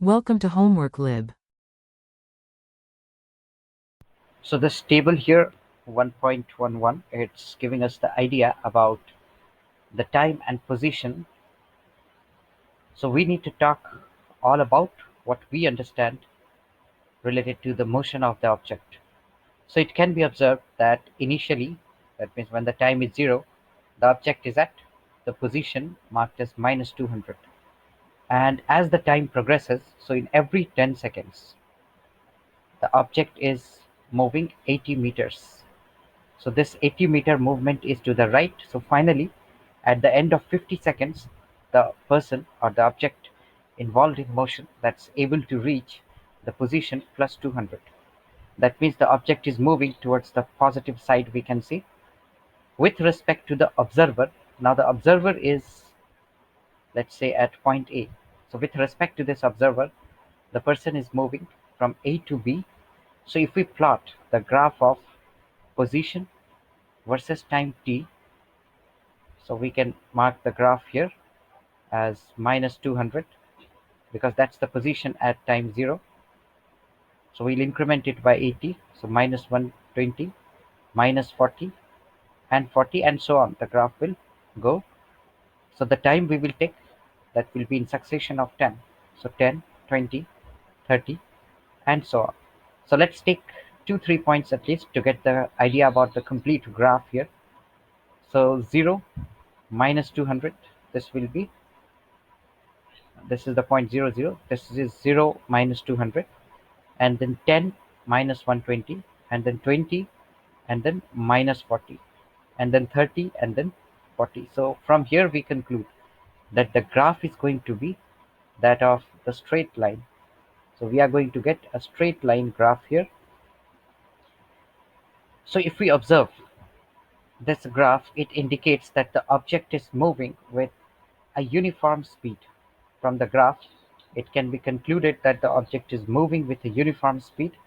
Welcome to Homework Lib. So this table here, 1.11, it's giving us the idea about the time and position. So we need to talk all about what we understand related to the motion of the object. So it can be observed that initially, that means when the time is 0, the object is at the position marked as -200. And as the time progresses, so in every 10 seconds, the object is moving 80 meters. So this 80-meter movement is to the right. So finally, at the end of 50 seconds, the person or the object involved in motion that's able to reach the position plus 200. That means the object is moving towards the positive side, we can see. With respect to the observer, now the observer is, let's say, at point A. So with respect to this observer, the person is moving from A to B. So if we plot the graph of position versus time t, so we can mark the graph here as -200 because that's the position at time 0. So we'll increment it by 80, so -120, -40, and 40, and so on. The graph will go. So the time we will take, that will be in succession of 10. So 10, 20, 30, and so on. So let's take 2-3 points at least to get the idea about the complete graph here. So 0 -200, this will be, this is the point 0, 0, this is 0 -200, and then 10 -120, and then 20, and then -40, and then 30, and then 40. So from here we conclude that the graph is going to be that of the straight line. So we are going to get a straight line graph here. So if we observe this graph, it indicates that the object is moving with a uniform speed. From the graph, it can be concluded that the object is moving with a uniform speed,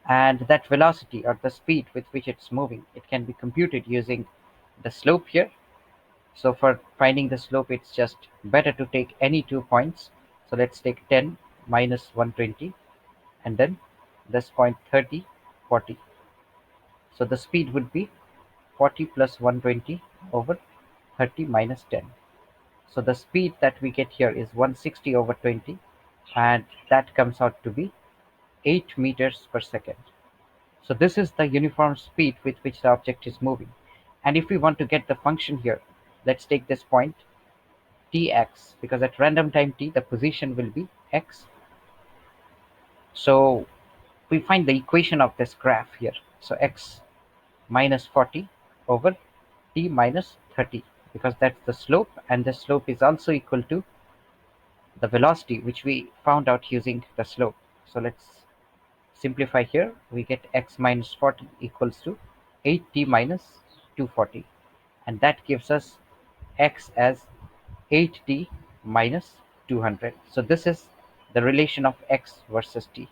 and that velocity or the speed with which it's moving, it can be computed using the slope here. So for finding the slope, it's just better to take any 2 points. So let's take 10 -120, and then this point 30, 40. So the speed would be 40 plus 120 over 30 minus 10. So the speed that we get here is 160 over 20, and that comes out to be 8 meters per second. So this is the uniform speed with which the object is moving. And if we want to get the function here, let's take this point tx, because at random time t, the position will be x. So we find the equation of this graph here. So x minus 40 over t minus 30, because that's the slope, and the slope is also equal to the velocity which we found out using the slope. So let's simplify here. We get x minus 40 equals to 8t minus 240, and that gives us x as 8t minus 200. So this is the relation of x versus t.